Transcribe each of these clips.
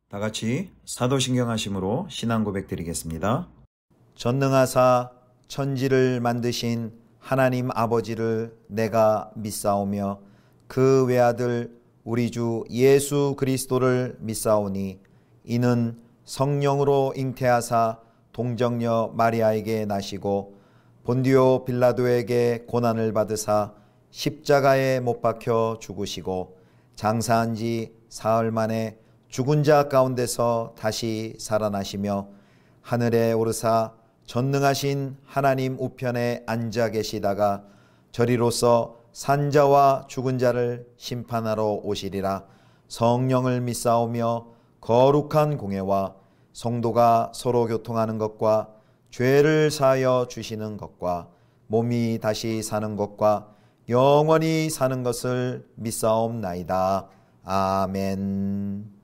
다 같이 사도신경 하심으로 신앙 고백 드리겠습니다. 전능하사 천지를 만드신 하나님 아버지를 내가 믿사오며 그 외아들 우리 주 예수 그리스도를 믿사오니 이는 성령으로 잉태하사 동정녀 마리아에게 나시고 본디오 빌라도에게 고난을 받으사 십자가에 못 박혀 죽으시고 장사한 지 사흘 만에 죽은 자 가운데서 다시 살아나시며 하늘에 오르사 전능하신 하나님 우편에 앉아 계시다가 저리로서 산자와 죽은 자를 심판하러 오시리라. 성령을 믿사오며 거룩한 공예와 성도가 서로 교통하는 것과 죄를 사하여 주시는 것과 몸이 다시 사는 것과 영원히 사는 것을 믿사옵나이다. 아멘.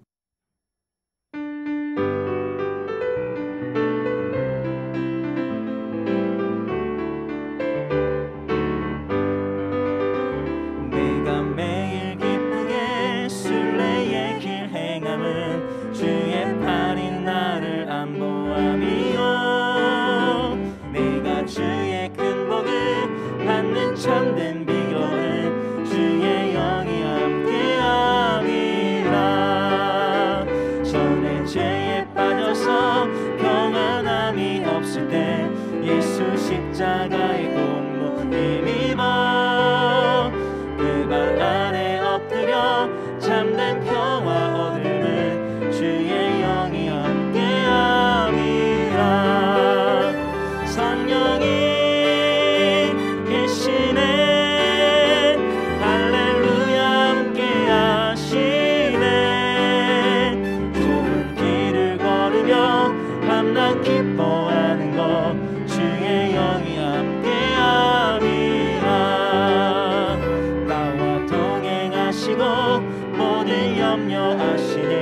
내가 매일 기쁘게 순례의 길 행함은 주의 팔이 나를 안보함이요 내가 주의 큰 복을 받는 참된 비결은 주의 영이 함께함이라 전에 죄에 빠져서 평안함이 없을 때 예수 십자가의 공로 힘입어 그 발 아래 엎드려 참된 평화 얻음은 주의 영이 함께함이라 성령이 계시네 할렐루야 함께하시네 좁은 길을 걸으며 밤낮 기뻐하는 것 주의 영이 함께함이라 나와 동행하시고 모든 염려하시니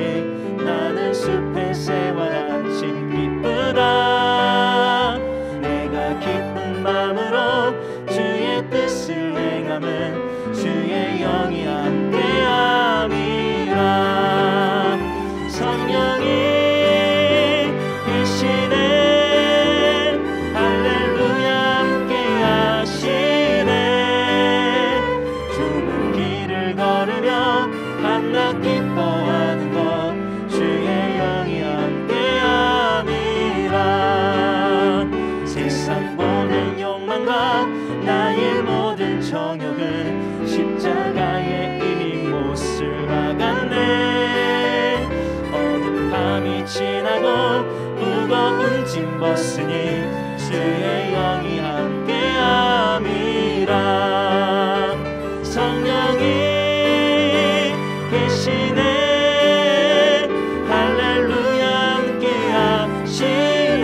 나는 숲의 새와 같이 기쁘다 내가 기쁜 마음으로 주의 뜻을 행함은 주의 영이 함께함이라 성령이 계시네 할렐루야 함께하시네 좁은 길을 걸으며 밤낮 기뻐하는 것 주의 영이 함께함이라 세상 모든 욕망과 나의 모든 정욕은 십자가에 이미 못을 박았네 어두운 밤이 지나고 무거운 짐 벗으니 주의 영이 함께함이라 성령이 계시네 할렐루야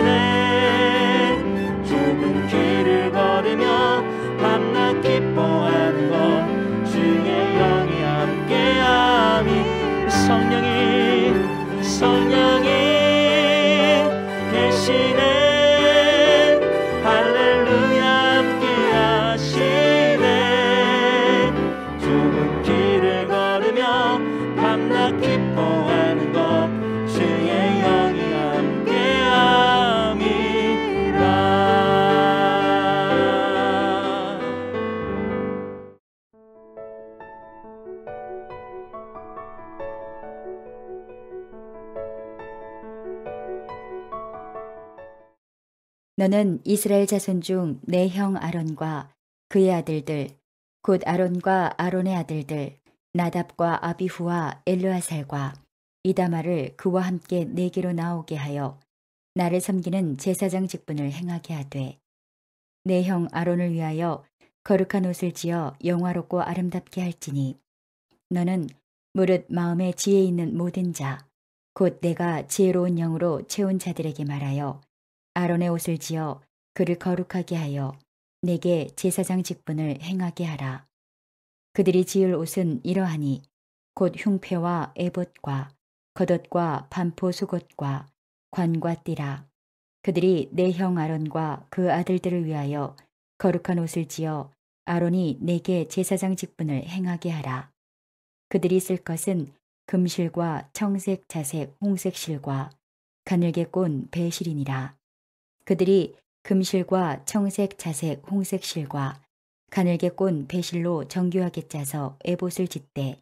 함께하시네 좁은 길을 걸으며 밤낮 기뻐하는 것 주의 영이 함께함이 성령이 계시네 할렐루야 함께하시네 좁은 길을 걸으며 밤낮 기뻐하는 것 주의 영이 함께함이라 너는 이스라엘 자손 중 내 형 아론과 그의 아들들 곧 아론과 아론의 아들들 나답과 아비후와 엘르아살과 이다말을 그와 함께 내게로 나오게 하여 나를 섬기는 제사장 직분을 행하게 하되 내 형 아론을 위하여 거룩한 옷을 지어 영화롭고 아름답게 할지니 너는 무릇 마음에 지혜 있는 모든 자 곧 내가 지혜로운 영으로 채운 자들에게 말하여 아론의 옷을 지어 그를 거룩하게 하여 내게 제사장 직분을 행하게 하라. 그들이 지을 옷은 이러하니 곧 흉패와 에봇과 겉옷과 반포 속옷과 관과 띠라. 그들이 내 형 아론과 그 아들들을 위하여 거룩한 옷을 지어 아론이 내게 제사장 직분을 행하게 하라. 그들이 쓸 것은 금실과 청색, 자색, 홍색 실과 가늘게 꼰 배실이니라. 그들이 금실과 청색, 자색, 홍색 실과 가늘게 꼰 배실로 정교하게 짜서 에봇을 짓되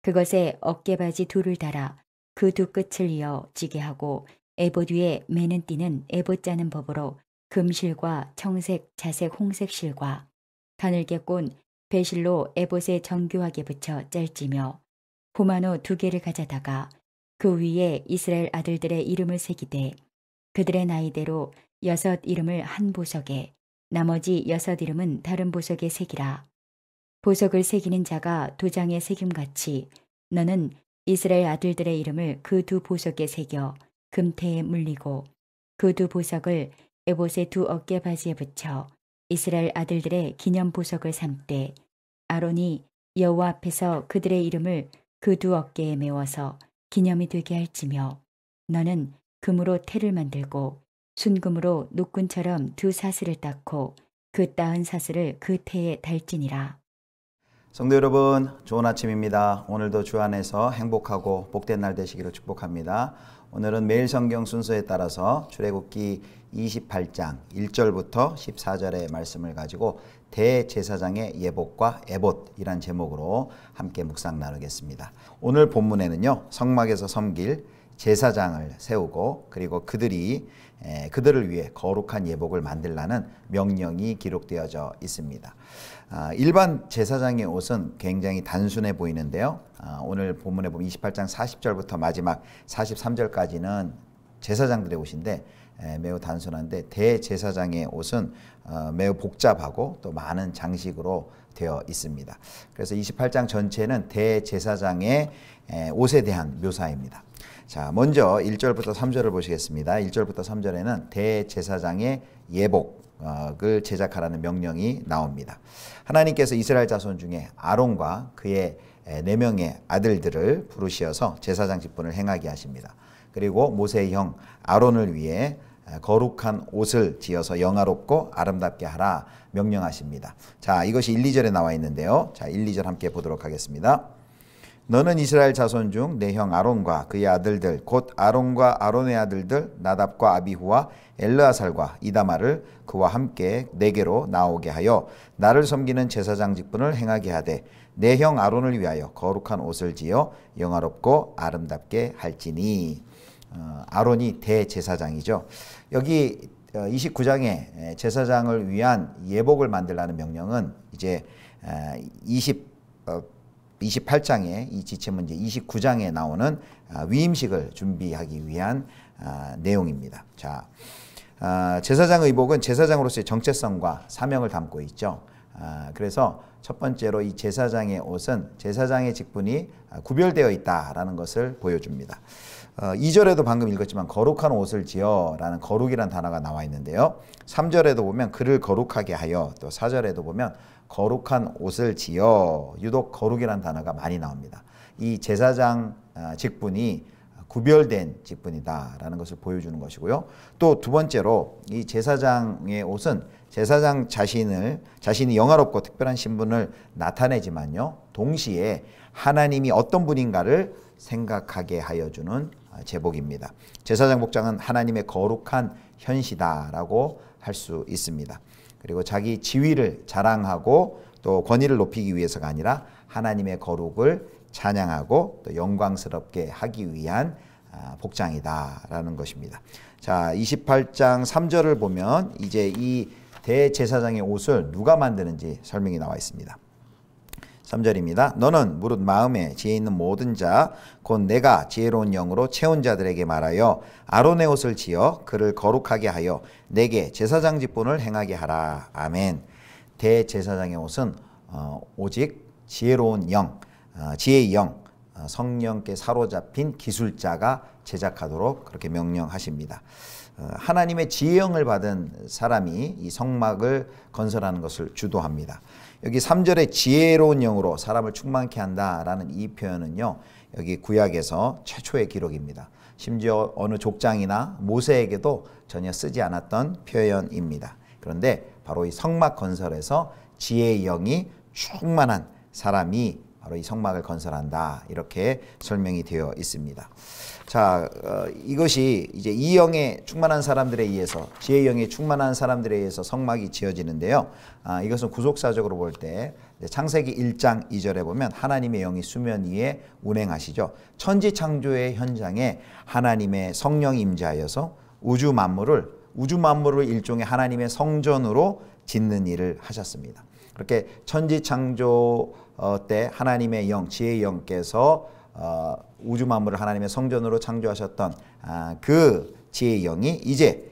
그것에 어깨바지 둘을 달아 그 두 끝을 이어 지게 하고 에봇 위에 매는 띠는 에봇 짜는 법으로 금실과 청색, 자색, 홍색 실과 가늘게 꼰 배실로 에봇에 정교하게 붙여 짤지며 포마노 2개를 가져다가 그 위에 이스라엘 아들들의 이름을 새기되 그들의 나이대로 6 이름을 한 보석에 나머지 6 이름은 다른 보석에 새기라. 보석을 새기는 자가 도장에 새김같이 너는 이스라엘 아들들의 이름을 그 두 보석에 새겨 금태에 물리고 그 두 보석을 에봇의 두 어깨 바지에 붙여 이스라엘 아들들의 기념 보석을 삼되 아론이 여호와 앞에서 그들의 이름을 그 두 어깨에 메워서 기념이 되게 할지며 너는 금으로 태를 만들고 순금으로 노끈처럼 두 사슬을 닦고 그 따은 사슬을 그 태에 달지니라. 성도 여러분, 좋은 아침입니다. 오늘도 주 안에서 행복하고 복된 날 되시기를 축복합니다. 오늘은 매일 성경 순서에 따라서 출애굽기 28장 1절부터 14절의 말씀을 가지고 대제사장의 예복과 에봇이란 제목으로 함께 묵상 나누겠습니다. 오늘 본문에는요, 성막에서 섬길 제사장을 세우고 그리고 그들을 위해 거룩한 예복을 만들라는 명령이 기록되어져 있습니다. 일반 제사장의 옷은 굉장히 단순해 보이는데요. 오늘 본문에 보면 28장 40절부터 마지막 43절까지는 제사장들의 옷인데 매우 단순한데 대제사장의 옷은 매우 복잡하고 또 많은 장식으로 되어 있습니다. 그래서 28장 전체는 대제사장의 옷에 대한 묘사입니다. 자, 먼저 1절부터 3절을 보시겠습니다. 1절부터 3절에는 대제사장의 예복을 제작하라는 명령이 나옵니다. 하나님께서 이스라엘 자손 중에 아론과 그의 4명의 아들들을 부르시어서 제사장 직분을 행하게 하십니다. 그리고 모세의 형 아론을 위해 거룩한 옷을 지어서 영화롭고 아름답게 하라 명령하십니다. 자, 이것이 1, 2절에 나와 있는데요. 자, 1, 2절 함께 보도록 하겠습니다. 너는 이스라엘 자손 중 내 형 아론과 그의 아들들 곧 아론과 아론의 아들들 나답과 아비후와 엘르아살과 이다마를 그와 함께 내게로 나오게 하여 나를 섬기는 제사장 직분을 행하게 하되 내 형 아론을 위하여 거룩한 옷을 지어 영화롭고 아름답게 할지니. 아론이 대제사장이죠. 여기 29장에 제사장을 위한 예복을 만들라는 명령은 이제 28장에 이 지체문 이제 29장에 나오는 위임식을 준비하기 위한 내용입니다. 자, 제사장 의복은 제사장으로서의 정체성과 사명을 담고 있죠. 그래서 첫 번째로 이 제사장의 옷은 제사장의 직분이 구별되어 있다라는 것을 보여줍니다. 2절에도 방금 읽었지만 거룩한 옷을 지어 라는 거룩이란 단어가 나와 있는데요. 3절에도 보면 그를 거룩하게 하여, 또 4절에도 보면 거룩한 옷을 지어, 유독 거룩이란 단어가 많이 나옵니다. 이 제사장 직분이 구별된 직분이다라는 것을 보여주는 것이고요. 또 두 번째로 이 제사장의 옷은 제사장 자신이 영화롭고 특별한 신분을 나타내지만요, 동시에 하나님이 어떤 분인가를 생각하게 하여 주는 제복입니다. 제사장 복장은 하나님의 거룩한 현시다라고 할 수 있습니다. 그리고 자기 지위를 자랑하고 또 권위를 높이기 위해서가 아니라 하나님의 거룩을 찬양하고 또 영광스럽게 하기 위한 복장이다라는 것입니다. 자, 28장 3절을 보면 이제 이 대제사장의 옷을 누가 만드는지 설명이 나와 있습니다. 3절입니다. 너는 무릇 마음에 지혜 있는 모든 자 곧 내가 지혜로운 영으로 채운 자들에게 말하여 아론의 옷을 지어 그를 거룩하게 하여 내게 제사장 직분을 행하게 하라. 아멘. 대제사장의 옷은 오직 지혜로운 영, 지혜의 영, 성령께 사로잡힌 기술자가 제작하도록 그렇게 명령하십니다. 하나님의 지혜영을 받은 사람이 이 성막을 건설하는 것을 주도합니다. 여기 3절에 지혜로운 영으로 사람을 충만케 한다라는 이 표현은요, 여기 구약에서 최초의 기록입니다. 심지어 어느 족장이나 모세에게도 전혀 쓰지 않았던 표현입니다. 그런데 바로 이 성막 건설에서 지혜의 영이 충만한 사람이 바로 이 성막을 건설한다. 이렇게 설명이 되어 있습니다. 자, 이것이 이제 이 영에 충만한 사람들에 의해서, 지혜의 영에 충만한 사람들에 의해서 성막이 지어지는데요. 이것은 구속사적으로 볼 때 창세기 1장 2절에 보면 하나님의 영이 수면 위에 운행하시죠. 천지 창조의 현장에 하나님의 성령이 임재하여서 우주 만물을 일종의 하나님의 성전으로 짓는 일을 하셨습니다. 그렇게 천지 창조 때 하나님의 영, 지혜의 영께서 우주 만물을 하나님의 성전으로 창조하셨던 그 지혜의 영이 이제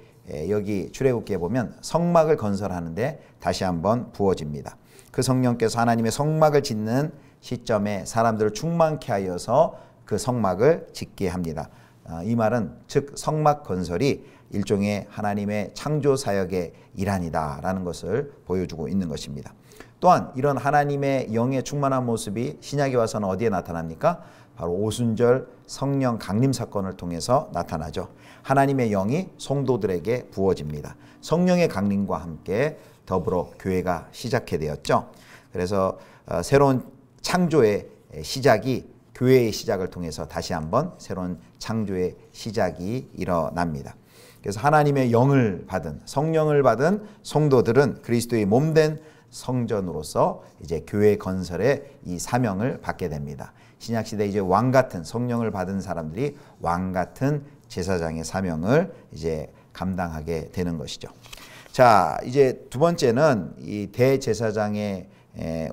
여기 출애굽기에 보면 성막을 건설하는데 다시 한번 부어집니다. 그 성령께서 하나님의 성막을 짓는 시점에 사람들을 충만케 하여서 그 성막을 짓게 합니다. 이 말은 즉 성막 건설이 일종의 하나님의 창조 사역의 일환이다라는 것을 보여주고 있는 것입니다. 또한 이런 하나님의 영의 충만한 모습이 신약에 와서는 어디에 나타납니까? 바로 오순절 성령 강림 사건을 통해서 나타나죠. 하나님의 영이 성도들에게 부어집니다. 성령의 강림과 함께 더불어 교회가 시작해 되었죠. 그래서 새로운 창조의 시작이 교회의 시작을 통해서 다시 한번 새로운 창조의 시작이 일어납니다. 그래서 하나님의 영을 받은, 성령을 받은 성도들은 그리스도의 몸된 성전으로서 이제 교회 건설의 이 사명을 받게 됩니다. 신약시대 이제 왕같은 성령을 받은 사람들이 왕같은 제사장의 사명을 이제 감당하게 되는 것이죠. 자, 이제 두 번째는 이 대제사장의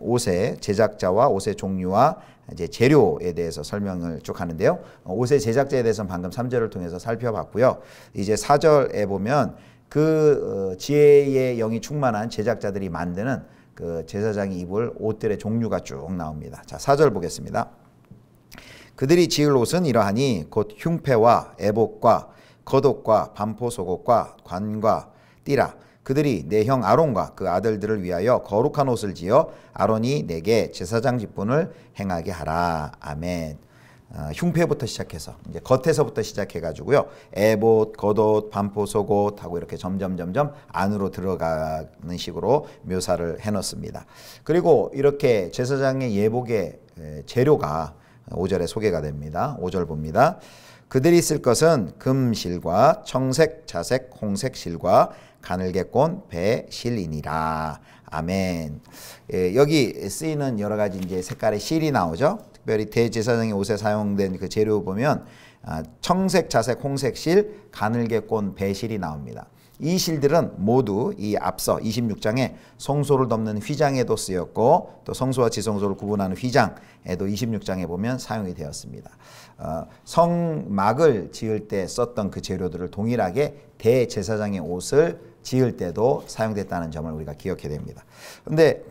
옷의 제작자와 옷의 종류와 이제 재료에 대해서 설명을 쭉 하는데요. 옷의 제작자에 대해서는 방금 3절을 통해서 살펴봤고요. 이제 4절에 보면 그 지혜의 영이 충만한 제작자들이 만드는 그 제사장이 입을 옷들의 종류가 쭉 나옵니다. 자, 4절 보겠습니다. 그들이 지을 옷은 이러하니 곧 흉패와 에봇과 겉옷과 반포 속옷과 관과 띠라. 그들이 내 형 아론과 그 아들들을 위하여 거룩한 옷을 지어 아론이 내게 제사장 직분을 행하게 하라. 아멘. 흉패부터 시작해서 이제 겉에서부터 시작해가지고요. 에봇, 겉옷, 반포 속옷 하고 이렇게 점점 안으로 들어가는 식으로 묘사를 해놓습니다. 그리고 이렇게 제사장의 예복의 재료가 5절에 소개가 됩니다. 5절 봅니다. 그들이 쓸 것은 금실과 청색, 자색, 홍색 실과 가늘게 꼰 배 실이니라. 아멘. 여기 쓰이는 여러 가지 이제 색깔의 실이 나오죠. 특별히 대제사장의 옷에 사용된 그 재료 보면 청색, 자색, 홍색 실, 가늘게 꼰 배 실이 나옵니다. 이 실들은 모두 이 앞서 26장에 성소를 덮는 휘장에도 쓰였고 또 성소와 지성소를 구분하는 휘장에도 26장에 보면 사용이 되었습니다. 성막을 지을 때 썼던 그 재료들을 동일하게 대제사장의 옷을 지을 때도 사용됐다는 점을 우리가 기억해야 됩니다. 그런데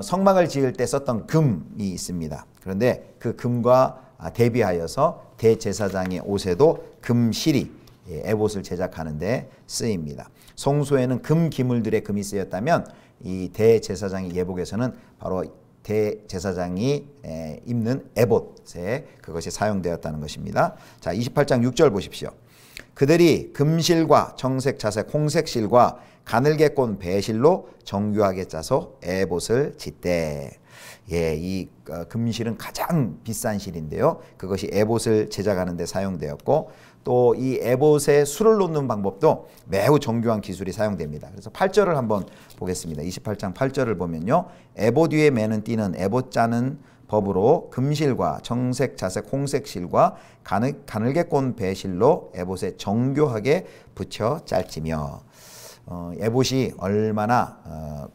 성막을 지을 때 썼던 금이 있습니다. 그런데 그 금과 대비하여서 대제사장의 옷에도 금실이 에봇을 제작하는 데 쓰입니다. 성소에는 금 기물들의 금이 쓰였다면 이 대제사장의 예복에서는 바로 대제사장이 입는 에봇에 그것이 사용되었다는 것입니다. 자, 28장 6절 보십시오. 그들이 금실과 청색, 자색, 홍색 실과 가늘게 꼰 배실로 정교하게 짜서 에봇을 짓되. 이 금실은 가장 비싼 실인데요. 그것이 에봇을 제작하는 데 사용되었고 또 이 에봇에 술을 놓는 방법도 매우 정교한 기술이 사용됩니다. 그래서 8절을 한번 보겠습니다. 28장 8절을 보면요. 에봇 위에 매는 띠는 에봇 짜는 법으로 금실과 청색, 자색, 홍색 실과 가늘게 꼰 배실로 에봇에 정교하게 붙여 짤지며. 에봇이 얼마나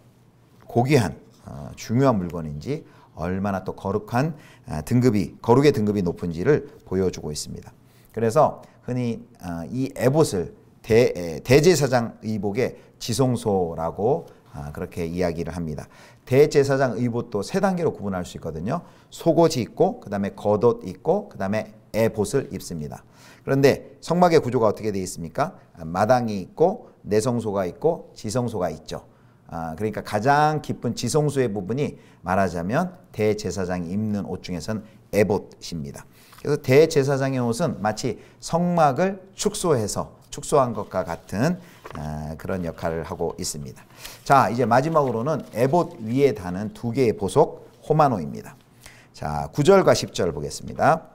고귀한 중요한 물건인지 얼마나 또 거룩한 거룩의 등급이 높은지를 보여주고 있습니다. 그래서 흔히 이 에봇을 대제사장 의복의 지성소라고 그렇게 이야기를 합니다. 대제사장 의복도 세 단계로 구분할 수 있거든요. 속옷이 있고 그 다음에 겉옷 있고 그 다음에 에봇을 입습니다. 그런데 성막의 구조가 어떻게 되어 있습니까? 마당이 있고 내성소가 있고 지성소가 있죠. 그러니까 가장 깊은 지성소의 부분이 말하자면 대제사장이 입는 옷 중에서는 에봇입니다. 그래서 대제사장의 옷은 마치 성막을 축소한 것과 같은 그런 역할을 하고 있습니다. 자, 이제 마지막으로는 에봇 위에 다는 두 개의 보석 호마노입니다. 자, 9절과 10절 보겠습니다.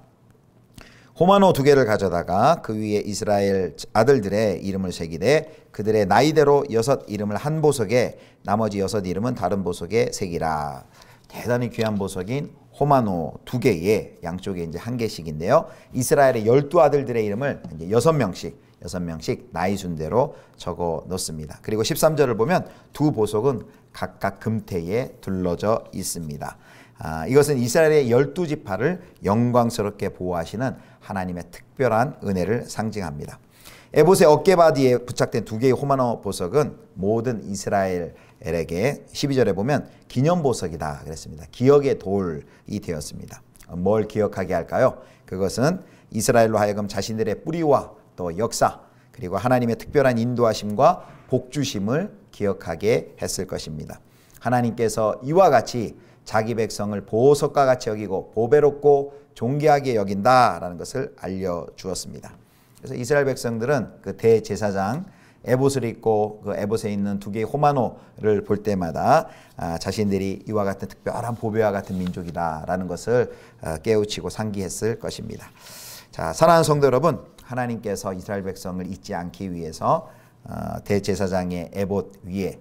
호마노 2개를 가져다가 그 위에 이스라엘 아들들의 이름을 새기되 그들의 나이대로 6 이름을 한 보석에 나머지 6 이름은 다른 보석에 새기라. 대단히 귀한 보석인 호마노 2개에 양쪽에 이제 1개씩인데요. 이스라엘의 12아들들의 이름을 이제 6명씩 나이 순대로 적어 놓습니다. 그리고 13절을 보면 2 보석은 각각 금태에 둘러져 있습니다. 이것은 이스라엘의 12지파를 영광스럽게 보호하시는 하나님의 특별한 은혜를 상징합니다. 에봇의 어깨바디에 부착된 2개의 호마노 보석은 모든 이스라엘에게 12절에 보면 기념보석이다 그랬습니다. 기억의 돌이 되었습니다. 뭘 기억하게 할까요? 그것은 이스라엘로 하여금 자신들의 뿌리와 또 역사 그리고 하나님의 특별한 인도하심과 복주심을 기억하게 했을 것입니다. 하나님께서 이와 같이 자기 백성을 보석과 같이 여기고 보배롭고 존귀하게 여긴다라는 것을 알려주었습니다. 그래서 이스라엘 백성들은 그 대제사장 에봇을 입고 그 에봇에 있는 2개의 호마노를 볼 때마다 자신들이 이와 같은 특별한 보배와 같은 민족이다라는 것을 깨우치고 상기했을 것입니다. 자, 사랑하는 성도 여러분, 하나님께서 이스라엘 백성을 잊지 않기 위해서 대제사장의 에봇 위에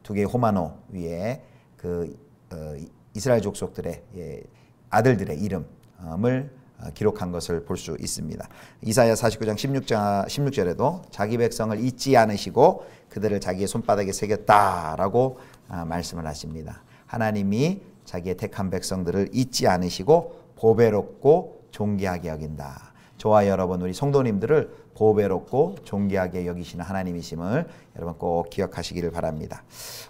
2개의 호마노 위에 그 이스라엘 족속들의 아들들의 이름을 기록한 것을 볼 수 있습니다. 이사야 49장 16절에도 자기 백성을 잊지 않으시고 그들을 자기의 손바닥에 새겼다라고 말씀을 하십니다. 하나님이 자기의 택한 백성들을 잊지 않으시고 보배롭고 존귀하게 여긴다. 저와 여러분 우리 성도님들을 보배롭고 존귀하게 여기시는 하나님이심을 여러분 꼭 기억하시기를 바랍니다.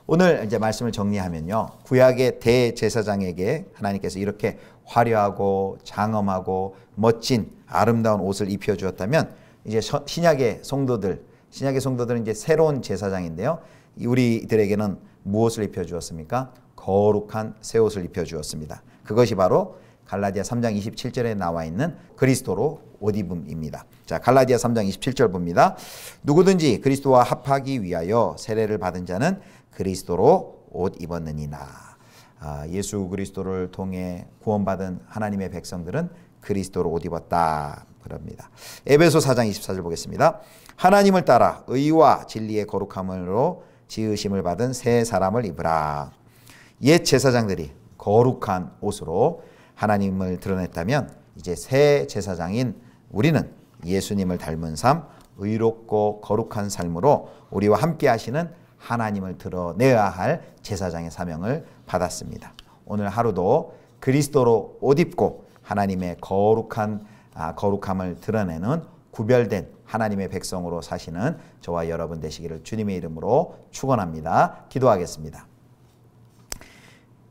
오늘 이제 말씀을 정리하면요. 구약의 대제사장에게 하나님께서 이렇게 화려하고 장엄하고 멋진 아름다운 옷을 입혀 주었다면 이제 신약의 성도들은 이제 새로운 제사장인데요. 우리들에게는 무엇을 입혀 주었습니까? 거룩한 새 옷을 입혀 주었습니다. 그것이 바로 갈라디아 3장 27절에 나와 있는 그리스도로 옷 입음입니다. 자, 갈라디아 3장 27절 봅니다. 누구든지 그리스도와 합하기 위하여 세례를 받은 자는 그리스도로 옷 입었느니라. 예수 그리스도를 통해 구원받은 하나님의 백성들은 그리스도로 옷 입었다 그럽니다. 에베소 4장 24절 보겠습니다. 하나님을 따라 의와 진리의 거룩함으로 지으심을 받은 새 사람을 입으라. 옛 제사장들이 거룩한 옷으로 하나님을 드러냈다면 이제 새 제사장인 우리는 예수님을 닮은 삶, 의롭고 거룩한 삶으로 우리와 함께 하시는 하나님을 드러내야 할 제사장의 사명을 받았습니다. 오늘 하루도 그리스도로 옷 입고 하나님의 거룩함을 드러내는 구별된 하나님의 백성으로 사시는 저와 여러분 되시기를 주님의 이름으로 축원합니다. 기도하겠습니다.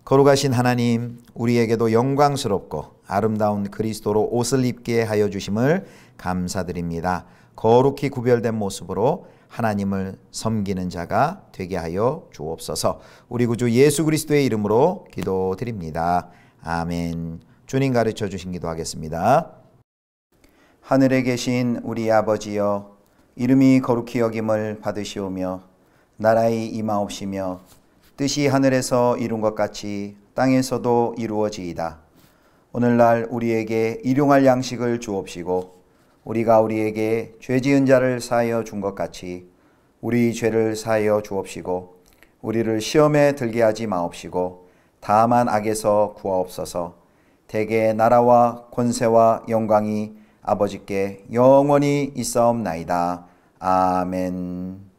거룩하신 하나님, 우리에게도 영광스럽고 아름다운 그리스도로 옷을 입게 하여 주심을 감사드립니다. 거룩히 구별된 모습으로 하나님을 섬기는 자가 되게 하여 주옵소서. 우리 구주 예수 그리스도의 이름으로 기도드립니다. 아멘. 주님 가르쳐 주신 기도하겠습니다. 하늘에 계신 우리 아버지여, 이름이 거룩히 여김을 받으시오며 나라의 임하옵시며 뜻이 하늘에서 이룬 것 같이 땅에서도 이루어지이다. 오늘날 우리에게 일용할 양식을 주옵시고 우리가 우리에게 죄지은 자를 사하여 준 것 같이 우리 죄를 사하여 주옵시고 우리를 시험에 들게 하지 마옵시고 다만 악에서 구하옵소서. 대개 나라와 권세와 영광이 아버지께 영원히 있사옵나이다. 아멘.